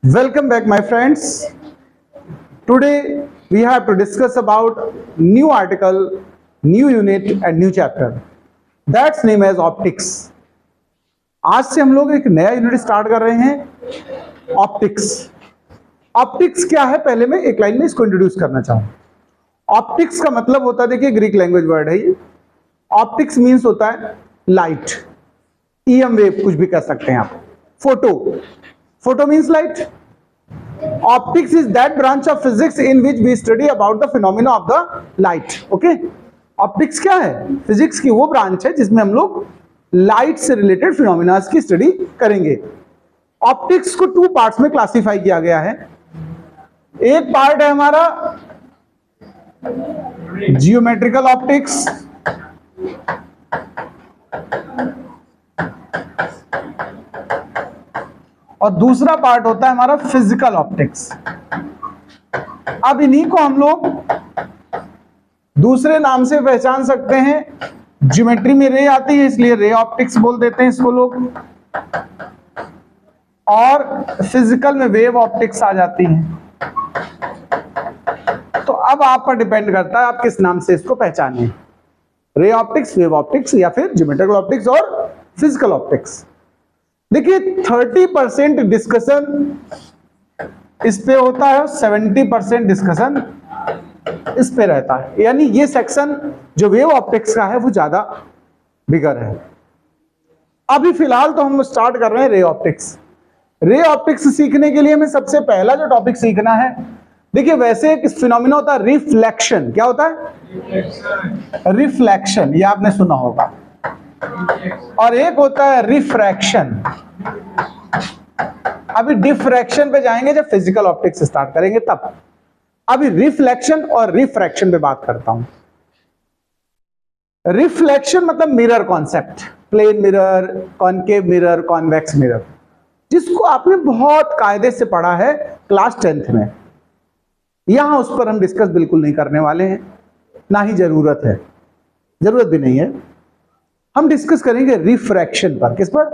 Welcome back, my friends. Today we have to discuss about new article, new unit and new chapter. That's name as optics. आज से हम लोग एक नया unit start कर रहे हैं, ऑप्टिक्स. ऑप्टिक्स क्या है, पहले मैं एक लाइन में इसको इंट्रोड्यूस करना चाहूँ. ऑप्टिक्स का मतलब होता है, देखिए ग्रीक लैंग्वेज वर्ड है ये. ऑप्टिक्स मीन्स होता है लाइट, ईएम वेव कुछ भी कह सकते हैं आप. Photo means light. Optics is that branch of physics in which we study about the phenomena of the light. Okay? Optics क्या है? फिजिक्स की वो ब्रांच है जिसमें हम लोग लाइट से रिलेटेड फिनोमिना की स्टडी करेंगे. ऑप्टिक्स को टू पार्ट्स में क्लासिफाई किया गया है. एक पार्ट है हमारा जियोमेट्रिकल ऑप्टिक्स, और दूसरा पार्ट होता है हमारा फिजिकल ऑप्टिक्स. अब इन्हीं को हम लोग दूसरे नाम से पहचान सकते हैं. ज्योमेट्री में रे आती है इसलिए रे ऑप्टिक्स बोल देते हैं इसको लोग, और फिजिकल में वेव ऑप्टिक्स आ जाती है. तो अब आप पर डिपेंड करता है आप किस नाम से इसको पहचानें, रे ऑप्टिक्स, वेव ऑप्टिक्स, या फिर ज्योमेट्रिकल ऑप्टिक्स और फिजिकल ऑप्टिक्स. देखिए 30% डिस्कशन इस पे होता है, 70% डिस्कशन इस पे रहता है. यानी ये सेक्शन जो वेव ऑप्टिक्स का है वो ज्यादा बिगर है. अभी फिलहाल तो हम स्टार्ट कर रहे हैं रे ऑप्टिक्स. रे ऑप्टिक्स सीखने के लिए हमें सबसे पहला जो टॉपिक सीखना है, देखिए वैसे एक फिनोमिना होता है रिफ्लेक्शन. क्या होता है? रिफ्लेक्शन, ये आपने सुना होगा. और एक होता है रिफ्रैक्शन. अभी डिफ्रैक्शन पे जाएंगे जब फिजिकल ऑप्टिक्स स्टार्ट करेंगे तब. अभी रिफ्लेक्शन और रिफ्रैक्शन पे बात करता हूं. रिफ्लेक्शन मतलब mirror concept, plane mirror, concave mirror, convex mirror, जिसको आपने बहुत कायदे से पढ़ा है क्लास 10th में. यहां उस पर हम डिस्कस बिल्कुल नहीं करने वाले हैं, ना ही जरूरत है, जरूरत भी नहीं है. हम डिस्कस करेंगे रिफ्रैक्शन पर. किस पर?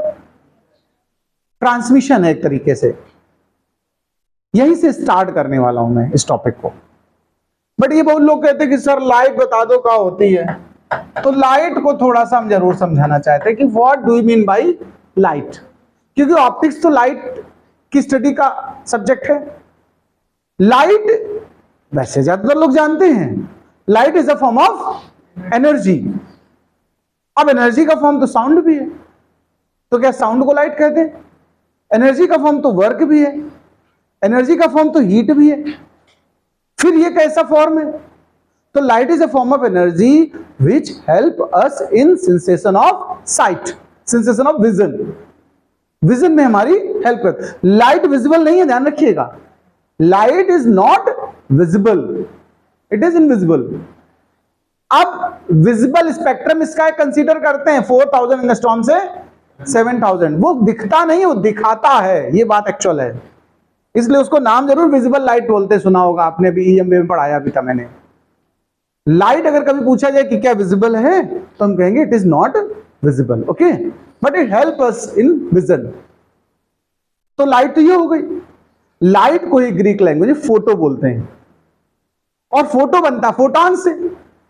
ट्रांसमिशन है एक तरीके से. यहीं से स्टार्ट करने वाला हूं मैं इस टॉपिक को. बट ये बहुत लोग कहते हैं कि सर लाइट बता दो क्या होती है. तो लाइट को थोड़ा सा हम जरूर समझाना चाहते हैं कि what do you mean by light, क्योंकि ऑप्टिक्स तो लाइट की स्टडी का सब्जेक्ट है. लाइट वैसे ज्यादातर लोग जानते हैं, light is a form of energy. अब एनर्जी का फॉर्म तो साउंड भी है, तो क्या साउंड को लाइट कहते हैं? एनर्जी का फॉर्म तो वर्क भी है, एनर्जी का फॉर्म तो हीट भी है. फिर ये कैसा फॉर्म है? तो light is a form of energy which help us in sensation of site, sensation of vision. Vision में हमारी हेल्प कर. लाइट विजिबल नहीं है, ध्यान रखिएगा. Light is not visible, it is invisible. अब विजिबल स्पेक्ट्रम इसका कंसीडर करते हैं 4000 एंगस्ट्रॉम से 7000. वो दिखता नहीं, वो दिखाता है, ये बात एक्चुअल है. इसलिए उसको नाम जरूर विजिबल लाइट बोलते, सुना होगा आपने भी, ईएम में पढ़ाया भी था मैंने. लाइट अगर कभी पूछा जाए कि क्या विजिबल है, तो हम कहेंगे it is not visible. Okay, but it help us in vision. तो लाइट तो ये हो गई. लाइट को ही ग्रीक लैंग्वेज में फोटो बोलते हैं, और फोटो बनता फोटॉन से.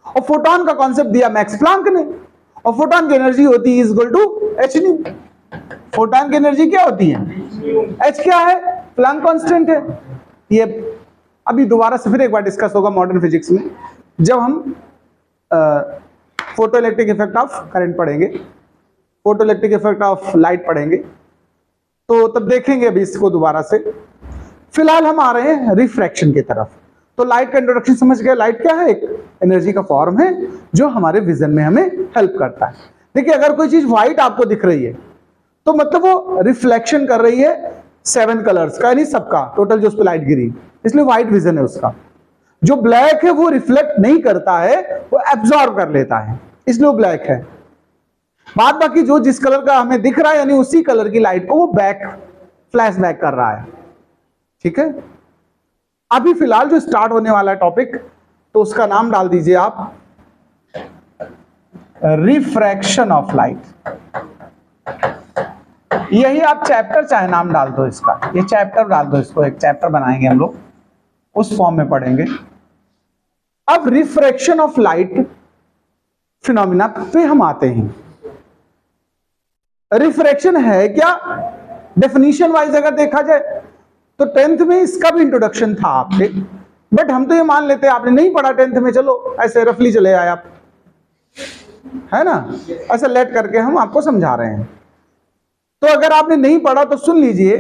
और फोटॉन का कॉन्सेप्ट दिया मैक्स प्लांक ने, और फोटॉन की एनर्जी होती है equal to h nu. Photon की एनर्जी क्या होती है? एच क्या है? प्लांक कांस्टेंट है. ये अभी दोबारा से फिर एक बार डिस्कस होगा मॉडर्न फिजिक्स में, जब हम photoelectric effect of current पढ़ेंगे, photoelectric effect of light पढ़ेंगे, तो तब देखेंगे अभी इसको दोबारा से. फिलहाल हम आ रहे हैं रिफ्रैक्शन की तरफ. तो लाइट का इंट्रोडक्शन समझ गए. लाइट क्या है? एक एनर्जी का फॉर्म है जो हमारे विजन में हमें हेल्प करता है. देखिए अगर कोई चीज व्हाइट आपको दिख रही है, तो मतलब वो रिफ्लेक्शन कर रही है 7 कलर्स का, यानी सबका टोटल जो उस पर लाइट गिरी, इसलिए व्हाइट विजन है उसका. जो ब्लैक है वो रिफ्लेक्ट नहीं करता है, वो एब्जॉर्ब कर लेता है, इसलिए वो ब्लैक है. बाद बाकी जो जिस कलर का हमें दिख रहा है, यानी उसी कलर की लाइट को वो बैक फ्लैश बैक कर रहा है. ठीक है. अभी फिलहाल जो स्टार्ट होने वाला है टॉपिक, तो उसका नाम डाल दीजिए आप रिफ्रैक्शन ऑफ लाइट. यही आप चैप्टर चाहे नाम डाल दो इसका, ये चैप्टर डाल दो, इसको एक चैप्टर बनाएंगे हम लोग, उस फॉर्म में पढ़ेंगे। अब रिफ्रैक्शन ऑफ लाइट फिनोमिना पे हम आते हैं। रिफ्रैक्शन है क्या? डेफिनेशन वाइज अगर देखा जाए तो 10th में इसका भी इंट्रोडक्शन था आपके, बट हम तो ये मान लेते हैं आपने नहीं पढ़ा 10th में, चलो ऐसे रफली चले आए आप, है ना, ऐसा लेट करके हम आपको समझा रहे हैं। तो अगर आपने नहीं पढ़ा तो सुन लीजिए,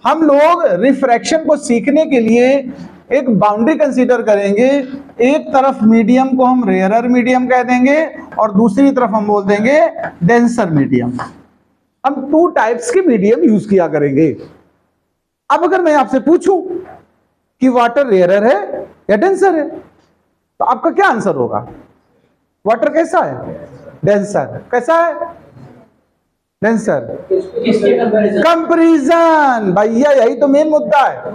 हम लोग रिफ्रैक्शन को सीखने के लिए एक बाउंड्री कंसीडर करेंगे। एक तरफ मीडियम को हम रेयरर मीडियम कह देंगे और दूसरी तरफ हम बोल देंगे डेंसर मीडियम। हम 2 टाइप्स के मीडियम यूज किया करेंगे। अब अगर मैं आपसे पूछूं कि वाटर रेयरर है या डेंसर है, तो आपका क्या आंसर होगा? वाटर कैसा है? डेंसर। कैसा है? डेंसर। कंपैरिजन, भैया यही तो मेन मुद्दा है।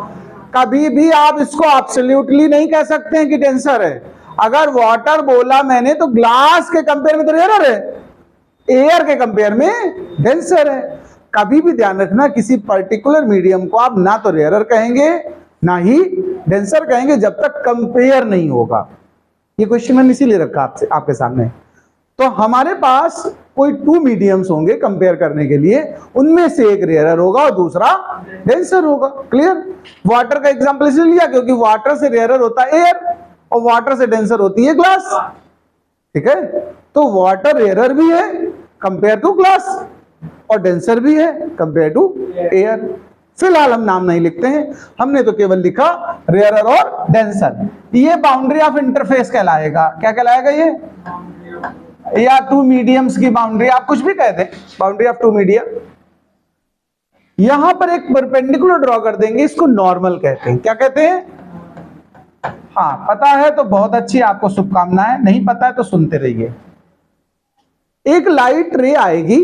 कभी भी आप इसको एब्सोल्युटली नहीं कह सकते हैं कि डेंसर है। अगर वाटर बोला मैंने तो ग्लास के कंपेयर में तो रेयरर है, एयर के कंपेयर में डेंसर है। कभी भी ध्यान रखना, किसी पर्टिकुलर मीडियम को आप ना तो रेयरर कहेंगे ना ही डेंसर कहेंगे जब तक कंपेयर नहीं होगा। ये क्वेश्चन मैंने इसीलिए रखा आपके सामने। तो हमारे पास कोई 2 मीडियम्स होंगे कंपेयर करने के लिए, उनमें से एक रेयरर होगा और दूसरा डेंसर होगा। क्लियर? वाटर का एग्जांपल इसलिए लिया क्योंकि वाटर से रेयरर होता है एयर और वाटर से डेंसर होती है ग्लास। ठीक है, तो वाटर रेयरर भी है कंपेयर टू ग्लास और डेंसर भी है कंपेयर टू एयर। फिलहाल हम नाम नहीं लिखते हैं, हमने तो केवल लिखा रेयरर और डेंसर। ये बाउंड्री ऑफ इंटरफेस कहलाएगा। क्या कहलाएगा ये? या 2 मीडियम्स की बाउंड्री, आप कुछ भी कह दें, बाउंड्री ऑफ 2 मीडियम। यहां पर एक परपेंडिकुलर ड्रॉ कर देंगे, इसको नॉर्मल कहते हैं। क्या कहते हैं? हाँ, पता है तो बहुत अच्छी, आपको शुभकामनाएं। नहीं पता है तो सुनते रहिए। एक लाइट रे आएगी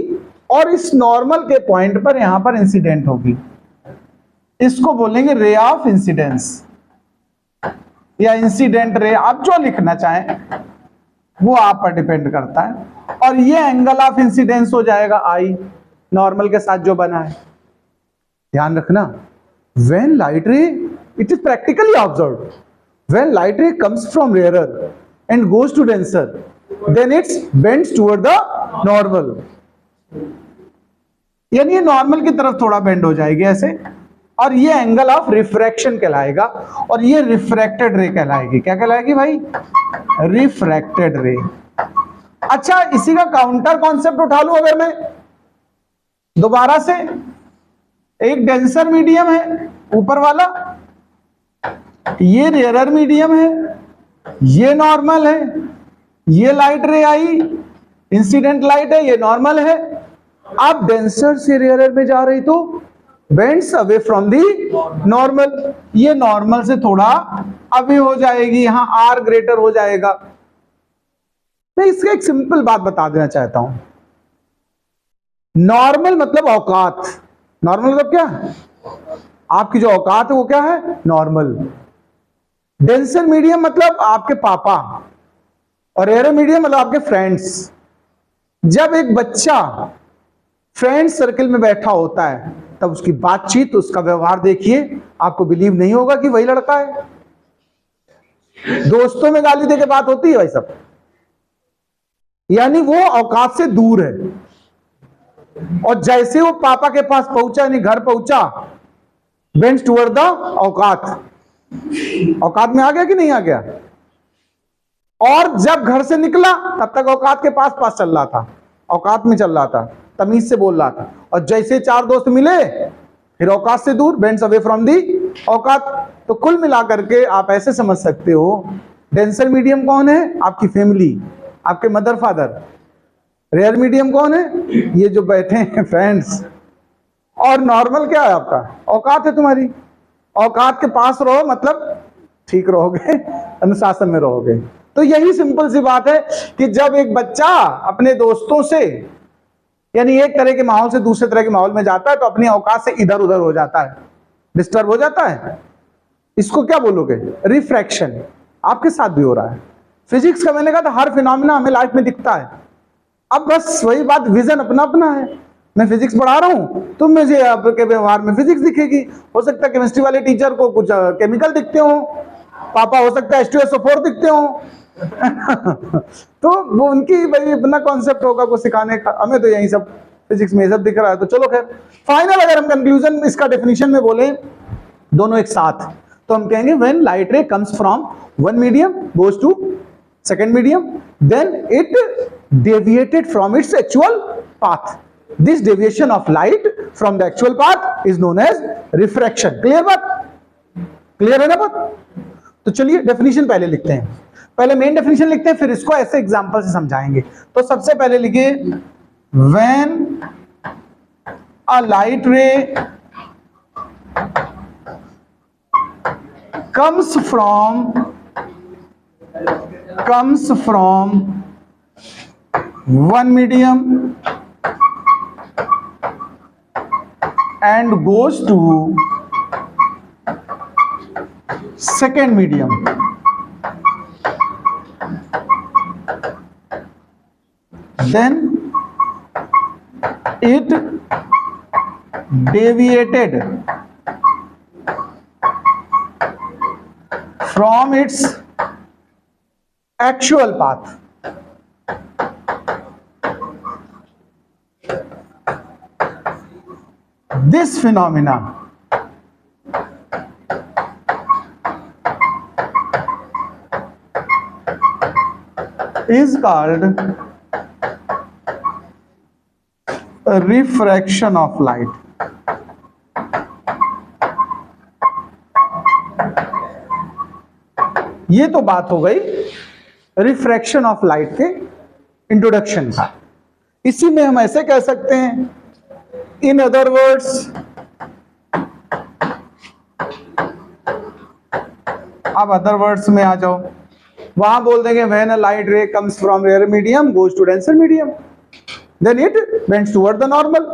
और इस नॉर्मल के पॉइंट पर यहां पर इंसिडेंट होगी, इसको बोलेंगे रे ऑफ इंसिडेंस या इंसिडेंट रे, आप जो लिखना चाहें वो आप पर डिपेंड करता है। और ये एंगल ऑफ इंसिडेंस हो जाएगा आई, नॉर्मल के साथ जो बना है। ध्यान रखना, when light ray, it is practically observed, when light ray comes from rarer and goes to denser, then its bends toward the normal. यानी ये नॉर्मल की तरफ थोड़ा बेंड हो जाएगी ऐसे, और ये एंगल ऑफ रिफ्रैक्शन कहलाएगा और ये रिफ्रैक्टेड रे कहलाएगी। क्या कहलाएगी भाई? रिफ्रैक्टेड रे। अच्छा, इसी का काउंटर कॉन्सेप्ट उठा लूं अगर मैं दोबारा से, एक डेंसर मीडियम है ऊपर वाला, ये रेयरर मीडियम है, ये नॉर्मल है, ये लाइट रे आई इंसिडेंट लाइट है, ये नॉर्मल है। आप डेंसर से रेयरर में जा रही तो bends away from the normal, ये नॉर्मल से थोड़ा अवे हो जाएगी, यहां आर ग्रेटर हो जाएगा। मैं इसका एक सिंपल बात बता देना चाहता हूं। नॉर्मल मतलब औकात, नॉर्मल मतलब क्या? आपकी जो औकात है वो क्या है? नॉर्मल। डेंसर मीडियम मतलब आपके पापा, और रेयरर मीडियम मतलब आपके फ्रेंड्स। जब एक बच्चा फ्रेंड्स सर्किल में बैठा होता है तब उसकी बातचीत, उसका व्यवहार देखिए, आपको बिलीव नहीं होगा कि वही लड़का है। दोस्तों में गाली देके बात होती है भाई सब, यानी वो औकात से दूर है। और जैसे वो पापा के पास पहुंचा, यानी घर पहुंचा, बेंड्स टुवर्ड द औकात, औकात में आ गया कि नहीं आ गया? और जब घर से निकला तब तक औकात के पास पास चल रहा था, औकात में चल रहा था, तमीज से बोल रहा था। और जैसे 4 दोस्त मिले फिर औकात से दूर, बेंड्स अवे फ्रॉम दी औकात। तो कुल मिलाकर के आप ऐसे समझ सकते हो, डेंसर मीडियम कौन है? आपकी फैमिली, आपके मदर फादर। रेयर मीडियम कौन है? ये जो बैठे हैं फ्रेंड्स। और नॉर्मल क्या है आपका? औकात है तुम्हारी। औकात के पास रहो मतलब ठीक रहोगे, अनुशासन में रहोगे। तो यही सिंपल सी बात है कि जब एक बच्चा अपने दोस्तों से, यानी एक तरह के माहौल से दूसरे तरह के माहौल में जाता है तो अपनी औकात से इधर उधर हो जाता है, डिस्टर्ब हो जाता है। इसको क्या बोलोगे? रिफ्रैक्शन। आपके साथ भी हो रहा है। फिजिक्स का मैंने कहा था हर फिनोमिना हमें लाइफ में दिखता है। अब बस वही बात, विजन अपना अपना है। मैं फिजिक्स पढ़ा रहा हूं तो मुझे आपके व्यवहार में फिजिक्स दिखेगी। हो सकता है केमिस्ट्री वाले टीचर को कुछ केमिकल दिखते हो, पापा हो सकता है H2SO4 दिखते हो तो वो उनकी भाई अपना कॉन्सेप्ट होगा को सिखाने का, हमें तो यही सब फिजिक्स में सब दिख रहा है। तो चलो खैर, फाइनल अगर हम कंक्लूजन इसका डेफिनेशन में बोले दोनों एक साथ, तो हम कहेंगे when light ray comes from one medium goes to second medium, then it deviated from its actual path. This deviation of light from the actual path is known as refraction. Clear बात? Clear है ना बात? तो चलिए definition पहले लिखते हैं, पहले मेन डेफिनेशन लिखते हैं, फिर इसको ऐसे एग्जांपल से समझाएंगे। तो सबसे पहले लिखिए, व्हेन अ लाइट रे comes from one medium and goes to second medium, then it deviated from its actual path. This phenomena is called a refraction of light. ये तो बात हो गई रिफ्रैक्शन ऑफ लाइट के इंट्रोडक्शन का। इसी में हम ऐसे कह सकते हैं, इन अदर वर्ड्स, अब अदर वर्ड्स में आ जाओ, वहां बोल देंगे when a light ray comes from rare medium goes to denser medium, then it bends toward the normal,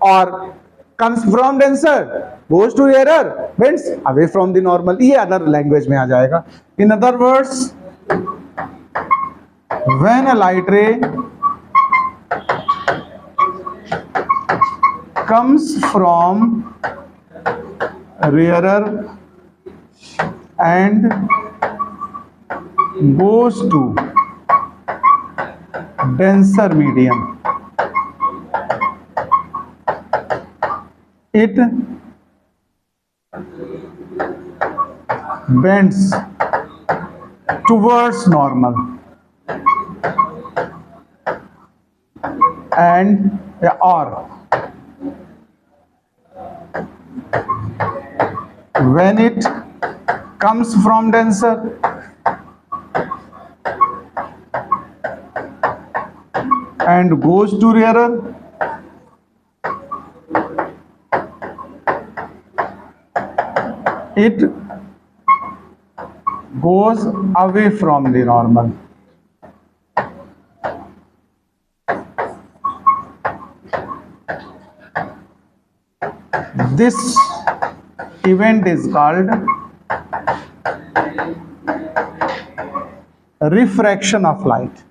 और comes from denser goes to rarer bends away from the normal। ये other language में आ जाएगा। In other words, when a light ray comes from rarer and goes to denser medium, it bends towards normal and or when it comes from denser and goes to rarer, it goes away from the normal। This event is called refraction of light।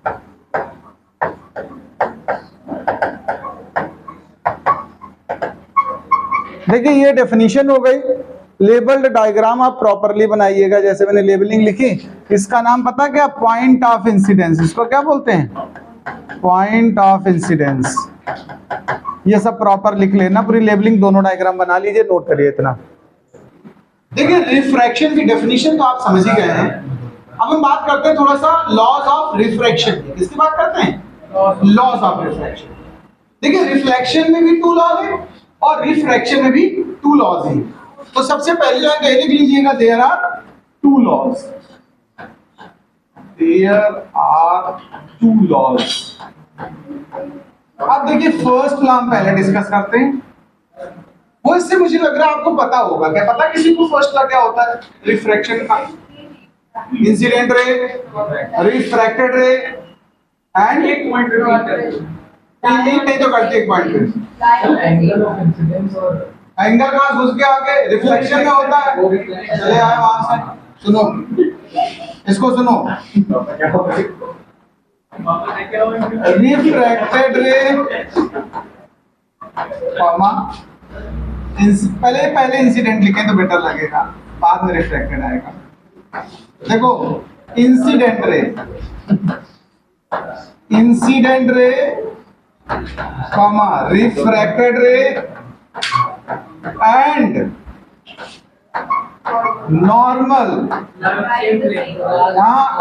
देखिए ये definition हो गई। Labelled diagram आप properly बनाइएगा, जैसे मैंने labelling लिखी। इसका नाम पता क्या? Point of incidence. इसको क्या बोलते हैं? Point of incidence. ये सब प्रॉपर लिख लेना, पूरी लेबलिंग दोनों डायग्राम बना लीजिए, नोट करिए इतना। देखिए रिफ्रैक्शन की डेफिनेशन तो आप समझ ही गए हैं। अब हम बात करते हैं थोड़ा सा लॉज ऑफ रिफ्रैक्शन की। किसकी बात करते हैं? Laws of refraction. देखिए रिफ्लेक्शन में भी टू लॉज है और रिफ्रैक्शन में भी टू लॉज है। तो सबसे पहले लाइन कह लिख लीजिएगा, there are two laws. There are two laws. अब देखिए फर्स्ट लॉ हम पहले डिस्कस करते हैं। वो इससे मुझे लग रहा है आपको पता होगा। क्या पता किसी को फर्स्ट लॉ क्या होता है रिफ्रैक्शन का? इंसिडेंट रे, रिफ्रैक्टेड रे एंड एक पॉइंट नहीं तो करते एक पॉइंट पे एंगल का घुस के आगे रिफ्लेक्शन में होता है। चले आए वहां से, सुनो इसको सुनो। रिफ्रैक्टेड रे कॉमा पहले इंसिडेंट लिखें तो बेटर लगेगा, बाद में रिफ्रैक्टेड आएगा। देखो इंसिडेंट रे कॉमा रिफ्रैक्टेड रे and normal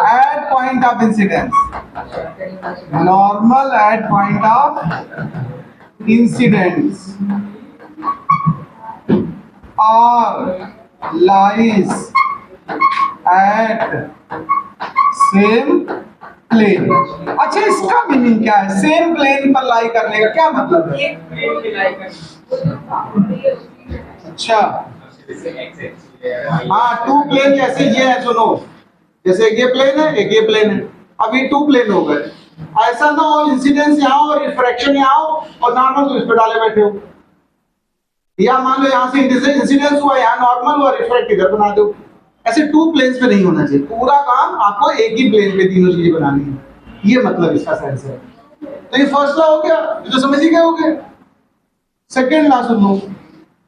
at point of incidence, normal at point of incidence और लाइज एट सेम प्लेन। अच्छा इसका मीनिंग क्या है? सेम प्लेन पर लाई करने का क्या मतलब है? अच्छा हाँ, टू प्लेन जैसे ये है, सुनो जैसे एक ये प्लेन है एक ये प्लेन है, अब ये टू प्लेन हो गए। ऐसा ना हो इंसिडेंस यहाँ हो रिफ्रैक्शन यहाँ हो और नॉर्मल तो इस पे डाले बैठे हो, या मान लो यहाँ से इंसिडेंस हुआ यहाँ नॉर्मल हुआ रिफ्रैक्ट इधर बना दो। ऐसे टू प्लेन्स पे नहीं होना चाहिए, पूरा काम आपको एक ही प्लेन पे तीनों चीजें बनानी है, ये मतलब इसका सेंस है। तो ये फर्स्ट लॉ हो गया, ये तो समझ ही गए होगे। सेकेंड लॉ सुन लो,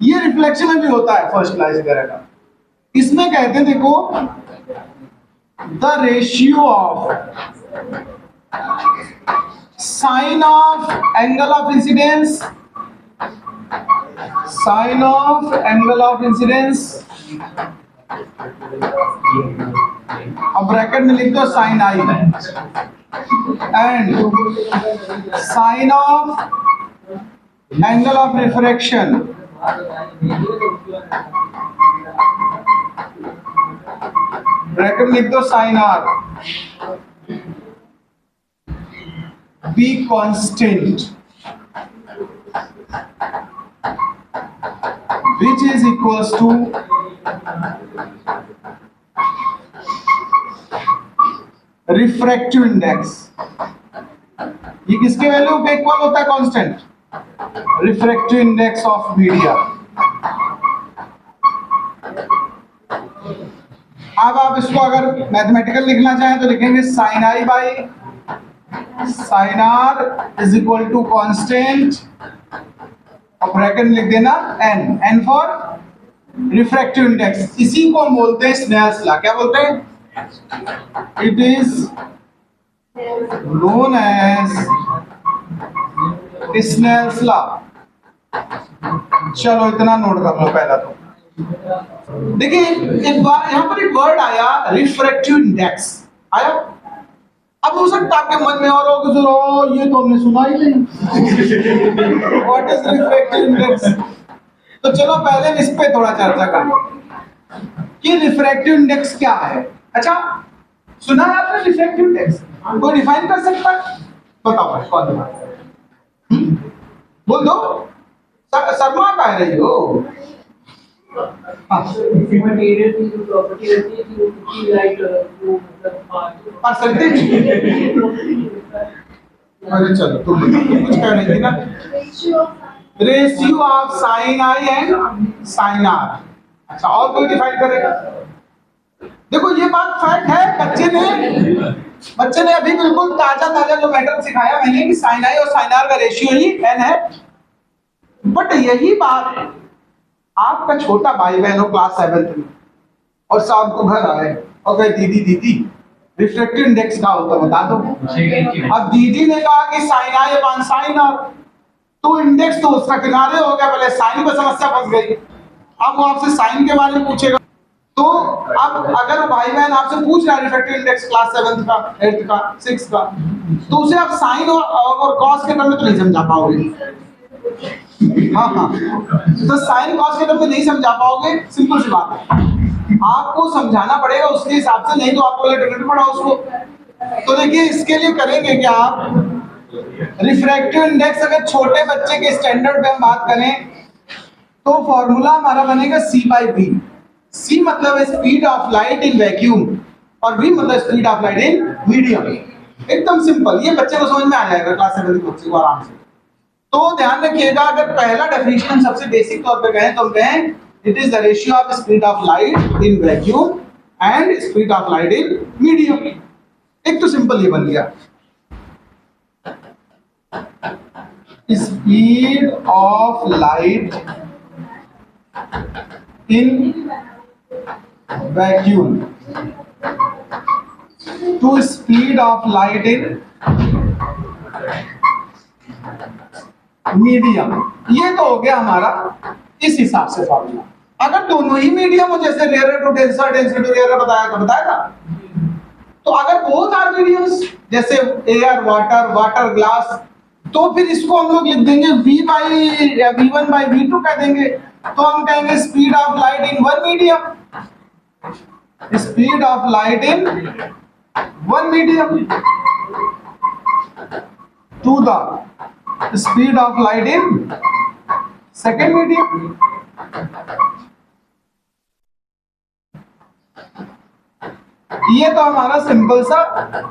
ये रिफ्लेक्शन में भी होता है फर्स्ट लॉ इस तरह का। इसमें कहते हैं देखो the ratio of sine of angle of incidence, sine of angle of incidence, अब ब्रैकेट में लिख दो sine i and sine of angle of refraction bracket में लिख दो sine r be constant which is equals to refractive index. ये किसके value पे इक्वल होता है? Constant, refractive index of media. अब आप इसको अगर मैथमेटिकल लिखना चाहें तो लिखेंगे sine I by sine are is equal to constant और ब्रैकेट में लिख देना n, n for refractive index. इसी को हम बोलते हैं स्नेल्स लॉ। क्या बोलते हैं? It is known as Snell's law. चलो इतना नोट कर लो पहला तो। देखिए एक बार यहाँ पर एक वर्ड आया रिफ्रैक्टिव इंडेक्स आया। अब हो सकता है आपके मन में और हो कि ये तो हमने सुना ही नहीं व्हाट इज रिफ्रैक्टिव इंडेक्स। तो चलो पहले इस पे थोड़ा चर्चा करें कि रिफ्रैक्टिव इंडेक्स क्या है। अच्छा सुना है आपने रिफ्रैक्टिव इंडेक्स? कोई डिफाइन कर सकता है? बताओ कौन बोल दो। शर्मा कह रही हो? अरे चलो तुम कुछ कह रही थी ना। Ratio of sine i and sine r. अच्छा और कोई डिफाइन करेगा? देखो ये बात फैक्ट है, बच्चे ने अभी बिल्कुल ताजा जो मैटर सिखाया मैंने कि साइन आई और साइन आर का रेशियो ही n है। बट यही बात आपका छोटा भाई बहन हो क्लास 7th में और शाम को घर आए और कहे दीदी रिफ्रैक्टिव इंडेक्स क्या होता है बता दो। अब दीदी ने कहा कि sine i upon sine r, तो इंडेक्स तो उसका किनारे हो गया, पहले साइन पर समस्या फंस गई। अब वो आपसे साइन के बारे में पूछेगा। तो अब अगर भाई बहन आपसे पूछ रहा है रिफ्रैक्टिव इंडेक्स क्लास 7th का 8th का 6th का, तो उसे आप साइन और कॉस के टर्म में तो नहीं समझा पाओगे। हाँ तो साइन कॉस के टर्म में नहीं समझा पाओगे, सिंपल सी बात है। आपको समझाना पड़ेगा उसके हिसाब से, नहीं तो आपको डिफरेंट पड़ा उसको। तो देखिए इसके लिए करेंगे क्या आप, रिफ्रैक्टिव इंडेक्स अगर छोटे बच्चे के स्टैंडर्ड पे हम बात करें तो फॉर्मूला हमारा बनेगा c/v। c मतलब है speed of light in vacuum और v मतलब speed of light in medium. एकदम सिंपल, ये बच्चे को समझ में आ जाएगा क्लास 7 के बच्चे को आराम से। तो ध्यान रखिएगा, अगर पहला डेफिनेशन सबसे बेसिक तौर पे कहें तो हम कहें it is the ratio of speed of light in vacuum and speed of light in medium. एक तो सिंपल ये बन गया। Speed of light in vacuum to speed of light in medium. ये तो हो गया हमारा इस हिसाब से फॉर्मूला। अगर दोनों ही मीडियम हो, जैसे rare to denser, density to rare बताया था, बताएगा। तो अगर बोथ आर मीडियम्स, जैसे एयर वाटर, वाटर ग्लास, तो फिर इसको हम लोग लिख देंगे V1 बाई V2 कह देंगे। तो हम कहेंगे speed of light in one medium, speed of light in one medium to the speed of light in second medium. ये तो हमारा सिंपल सा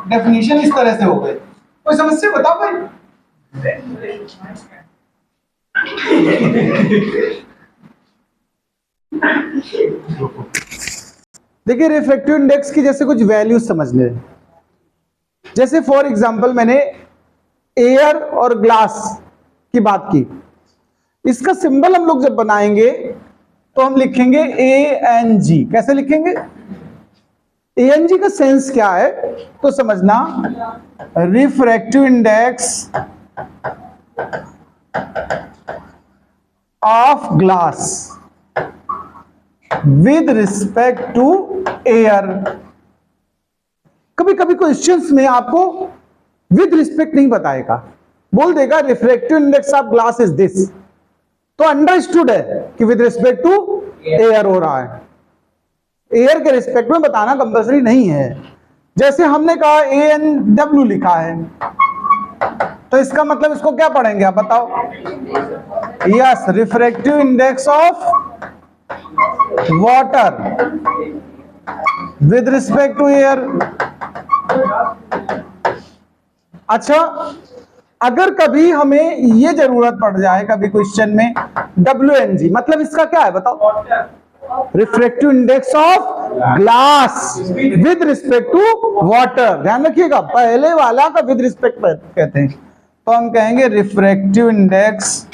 डेफिनेशन इस तरह से हो गई। कोई समस्या बताओ भाई। देखिए रिफ्रैक्टिव इंडेक्स की जैसे कुछ वैल्यूज समझ ले। जैसे फॉर एग्जांपल मैंने एयर और ग्लास की बात की, इसका सिंबल हम लोग जब बनाएंगे तो हम लिखेंगे ANG। कैसे लिखेंगे? ANG का सेंस क्या है तो समझना, refractive index of glass with respect to air. कभी कभी क्वेश्चंस में आपको विद रिस्पेक्ट नहीं बताएगा, बोल देगा refractive index of glass is this, तो अंडरस्टूड है कि विद रिस्पेक्ट टू एयर हो रहा है। एयर के रिस्पेक्ट में बताना कंपल्सरी नहीं है। जैसे हमने कहा ANW लिखा है, तो इसका मतलब इसको क्या पढ़ेंगे आप बताओ? Yes, refractive index of water with respect to air. अच्छा, अगर कभी हमें ये जरूरत पड़ जाए कभी क्वेश्चन में WNG, मतलब इसका क्या है बताओ? Refractive index of glass with respect to water. ध्यान रखिएगा, पहले वाला का विद रिस्पेक्ट कहते हैं, तो हम कहेंगे refractive index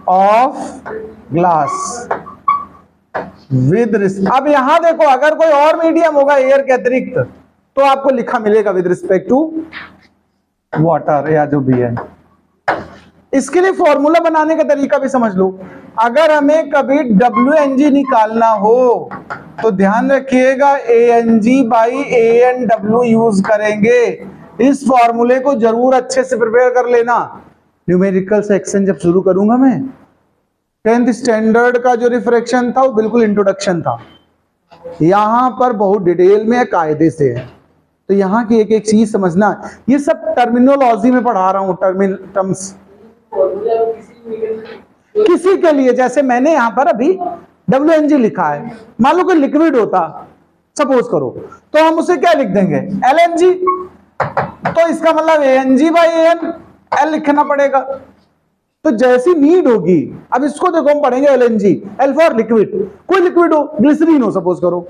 of glass with respect. अब यहां देखो, अगर कोई और मीडियम होगा एयर के अतिरिक्त तो आपको लिखा मिलेगा विद रिस्पेक्ट टू वाटर या जो भी है। इसके लिए फॉर्मूला बनाने का तरीका भी समझ लो। अगर हमें कभी WNG निकालना हो तो ध्यान रखिएगा ANG बाई ANW यूज करेंगे। इस फॉर्मूले को जरूर अच्छे से प्रिपेयर कर लेना। न्यूमेरिकल सेक्शन जब शुरू करूंगा मैं, 10th स्टैंडर्ड का जो रिफ्रैक्शन था वो बिल्कुल इंट्रोडक्शन था, यहां पर बहुत डिटेल में कायदे से है, तो यहां की एक एक चीज समझना। ये सब टर्मिनोलॉजी में पढ़ा रहा हूं, टर्म्स किसी के लिए। जैसे मैंने यहां पर अभी WNG लिखा है, मान लो कोई लिक्विड होता सपोज करो, तो हम उसे क्या लिख देंगे? LNG। तो इसका मतलब ANG बाई AN L लिखना पड़ेगा। तो जैसी नीड होगी, अब इसको देखो हम पढ़ेंगे LNG, L फॉर लिक्विड। कोई लिक्विड हो, ग्लिसरीन हो सपोज करो,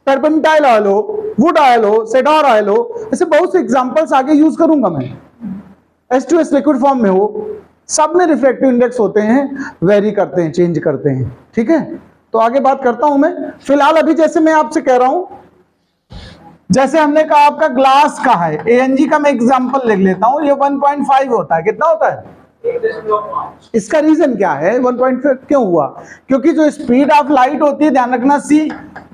टर्पेंटाइल ऑयल हो, वुड ऑयल हो, सेडोर ऑयल हो, ऐसे बहुत से एग्जांपल्स आगे यूज करूंगा मैं। H2S लिक्विड फॉर्म में हो, सब में रिफ्रैक्टिव इंडेक्स होते हैं, वेरी करते हैं, चेंज करते हैं। ठीक है, तो आगे बात करता हूं मैं। फिलहाल अभी जैसे मैं आपसे कह रहा हूं, जैसे हमने कहा आपका ग्लास का है, ANG का मैं एग्जांपल लिख लेता हूं, ये 1.5 होता है। कितना होता है? इसका रीजन क्या है 1.5 क्यों हुआ? क्योंकि जो स्पीड ऑफ लाइट होती है, ध्यान रखना, C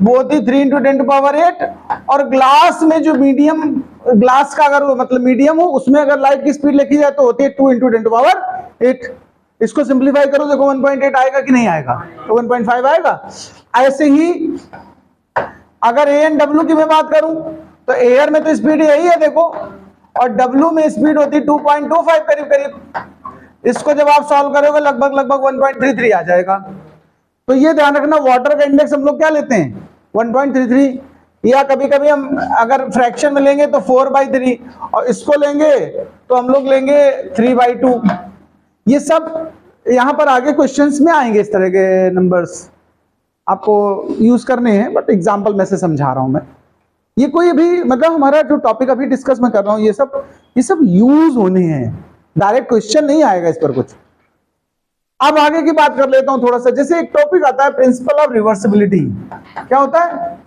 वो होती है 3 × 10⁸, और ग्लास में जो मीडियम, ग्लास का अगर मतलब मीडियम हो, उसमें अगर लाइट की स्पीड लिखी जाए तो होती है 2 × 10⁸। इसको सिंप्लीफाई करो, देखो 1.8 आएगा कि नहीं आएगा? तो 1.5 आएगा। ऐसे ही अगर ANW की मैं बात करूं तो एयर में तो स्पीड यही है देखो, और W में स्पीड होती है 2.25 करीब करीब। इसको जब आप सॉल्व करोगे लगभग 1.33 आ जाएगा। तो ये ध्यान रखना, वाटर का इंडेक्स हम लोग क्या लेते हैं? 1.33, या कभी कभी हम अगर फ्रैक्शन में लेंगे तो 4/3, और इसको लेंगे तो हम लोग लेंगे 3/2। ये सब यहां पर आगे क्वेश्चंस में आएंगे, इस तरह के नंबर्स आपको यूज करने हैं, बट एग्जाम्पल में से समझा रहा हूं मैं। ये कोई अभी मतलब हमारा जो टॉपिक अभी डिस्कस मैं कर रहा हूं, ये सब यूज होने हैं, डायरेक्ट क्वेश्चन नहीं आएगा इस पर कुछ। अब आगे की बात कर लेता हूं थोड़ा सा। जैसे एक टॉपिक आता है प्रिंसिपल ऑफ रिवर्सिबिलिटी, क्या होता है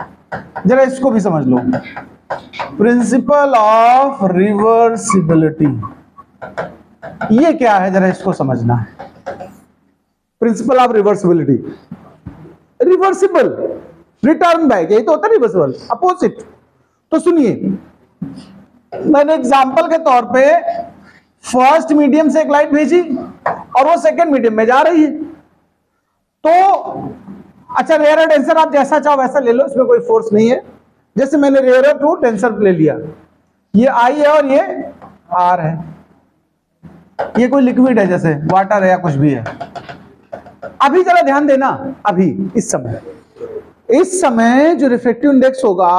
जरा इसको भी समझ लो। प्रिंसिपल ऑफ रिवर्सिबिलिटी ये क्या है, जरा इसको समझना है। Principle of reversibility, reversible, return back, यही तो होता है रिवर्सिबल, अपोजिट। तो सुनिए, मैंने एग्जांपल के तौर पे फर्स्ट मीडियम से एक लाइट भेजी और वो सेकंड मीडियम में जा रही है, तो अच्छा रेयर टेंसर आप जैसा चाहो वैसा ले लो, इसमें कोई फोर्स नहीं है। जैसे मैंने रेयर टू टेंसर ले लिया, ये आई है और ये आर है, ये कोई लिक्विड है जैसे वाटर है या कुछ भी है। अभी जरा ध्यान देना, अभी इस समय जो रिफ्रैक्टिव इंडेक्स होगा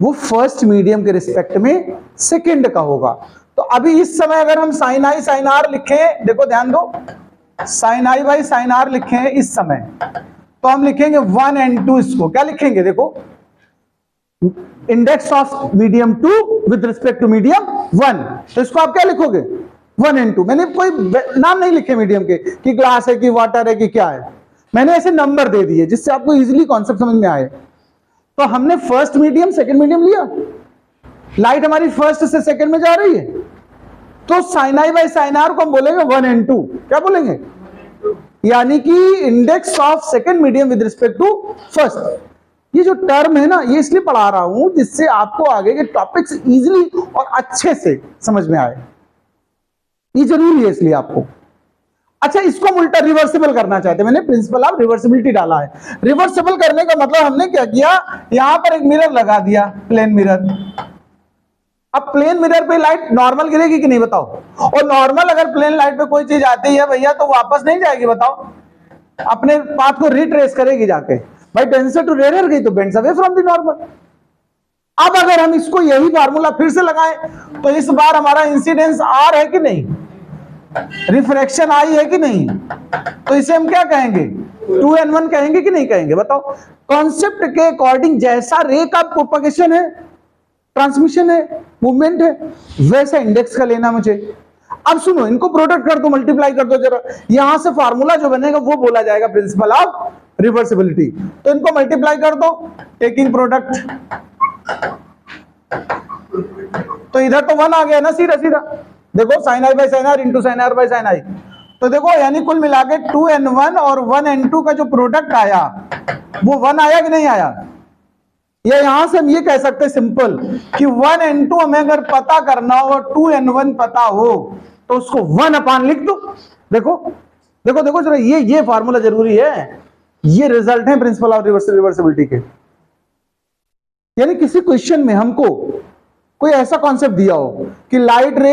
वो फर्स्ट मीडियम के रिस्पेक्ट में सेकंड का होगा। तो अभी इस समय अगर हम साइन आई साइन आर लिखें, देखो ध्यान दो, sine I by sine r लिखें इस समय, तो हम लिखेंगे 1 and 2। इसको क्या लिखेंगे, देखो index of medium 2 with respect to medium 1, तो इसको आप क्या लिखोगे 1 and 2। मैंने कोई नाम नहीं लिखे मीडियम के कि ग्लास है कि वाटर है कि क्या है, मैंने ऐसे नंबर दे दिए जिससे आपको इजीली कॉन्सेप्ट समझ में आए। तो हमने फर्स्ट मीडियम सेकंड मीडियम लिया, लाइट हमारी फर्स्ट से सेकंड में जा रही है, तो sine I by sine r को हम बोलेंगे 1 and 2, क्या बोलेंगे, यानी कि index of second medium with respect to first. ये जो टर्म है ना, ये इसलिए पढ़ा रहा हूं जिससे आपको आगे के टॉपिक्स इजीली और अच्छे से समझ में आए, ये जरूरी है इसलिए आपको। अच्छा, इसको हम उल्टा रिवर्सिबल करना चाहते हैं, मैंने प्रिंसिपल ऑफ रिवर्सिबिलिटी डाला है। रिवर्सिबल करने का मतलब हमने क्या किया, यहां पर एक मिरर लगा दिया, प्लेन मिरर। अब प्लेन मिरर पे लाइट नॉर्मल गिरेगी कि नहीं बताओ, और नॉर्मल अगर प्लेन लाइट पे कोई चीज आती है भैया तो वापस नहीं जाएगी, बताओ, अपने पाथ को रिट्रेस करेगी जाके। भाई टेंसर टू रेयर गई तो bends away from the normal. अब अगर हम इसको यही फार्मूला फिर से लगाएं तो इस बार हमारा इंसिडेंस आर है कि नहीं, रिफ्रैक्शन आई है कि नहीं, तो इसे हम क्या कहेंगे 2n1 कहेंगे कि नहीं कहेंगे, बताओ। कॉन्सेप्ट के अकॉर्डिंग जैसा रे का प्रोपगेशन है, ट्रांसमिशन है, मूवमेंट है, वैसा इंडेक्स का लेना मुझे। अब सुनो, इनको प्रोडक्ट कर दो, मल्टीप्लाई कर दो जरा, यहां से फार्मूला जो बनेगा वो बोला जाएगा प्रिंसिपल ऑफ रिवर्सिबिलिटी। तो इनको मल्टीप्लाई कर दो, टेकिंग प्रोडक्ट, तो इधर तो 1 आ गया ना सीधा सीधा, देखो sine I by sine R into sine R by sine I. तो देखो यानी कुल मिला के 2n1 और 1 and 2 का जो प्रोडक्ट आया वो 1 आया कि नहीं आया। या यहां से हम ये कह सकते हैं सिंपल कि 1 and 2 हमें अगर पता करना हो और 2n1 पता हो तो उसको 1 अपान लिख दो। देखो देखो देखो जरा, ये फार्मूला जरूरी है, ये रिजल्ट है प्रिंसिपल ऑफ रिवर्सिबिलिटी के। यानी किसी क्वेश्चन में हमको कोई ऐसा कॉन्सेप्ट दिया हो कि लाइट रे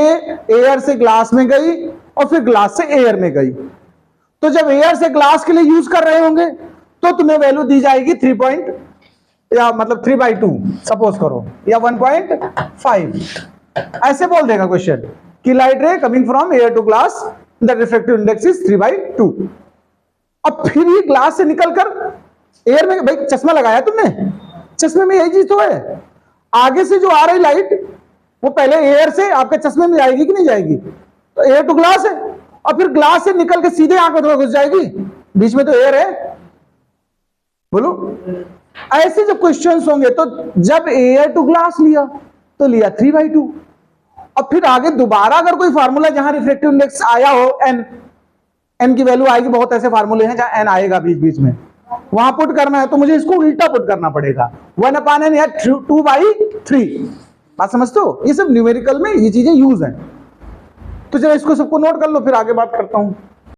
एयर से ग्लास में गई और फिर ग्लास से एयर में गई, तो जब एयर से ग्लास के लिए यूज कर रहे होंगे तो तुम्हें वैल्यू दी जाएगी 3/2 सपोज करो, या 1.5, ऐसे बोल देगा क्वेश्चन कि light ray coming from air to glass the refractive index is 3/2। अब फिर ये ग्लास से निकलकर एयर में, भाई चश्मा लगाया तुमने, चश्मे में यही चीज तो है, आगे से जो आ रही लाइट वो पहले एयर से आपके चश्मे में जाएगी कि नहीं जाएगी, तो एयर टू ग्लास है, और फिर ग्लास से निकल के सीधे आंख में घुस जाएगी, बीच में तो एयर है, बोलो। ऐसे जब क्वेश्चंस होंगे तो जब एयर टू ग्लास लिया तो लिया 3/2, और फिर आगे दोबारा अगर कोई फार्मूला जहां रिफ्रैक्टिव इंडेक्स आया हो n की वैल्यू आएगी, बहुत ऐसे फार्मूले हैं जहां n आएगा बीच बीच में, वहां पुट करना है तो मुझे इसको उल्टा पुट करना पड़ेगा, 1/n या 2/3। बात समझते हो, ये सब न्यूमेरिकल में ये चीजें यूज हैं। तो जरा इसको सबको नोट कर लो, फिर आगे बात करता हूं।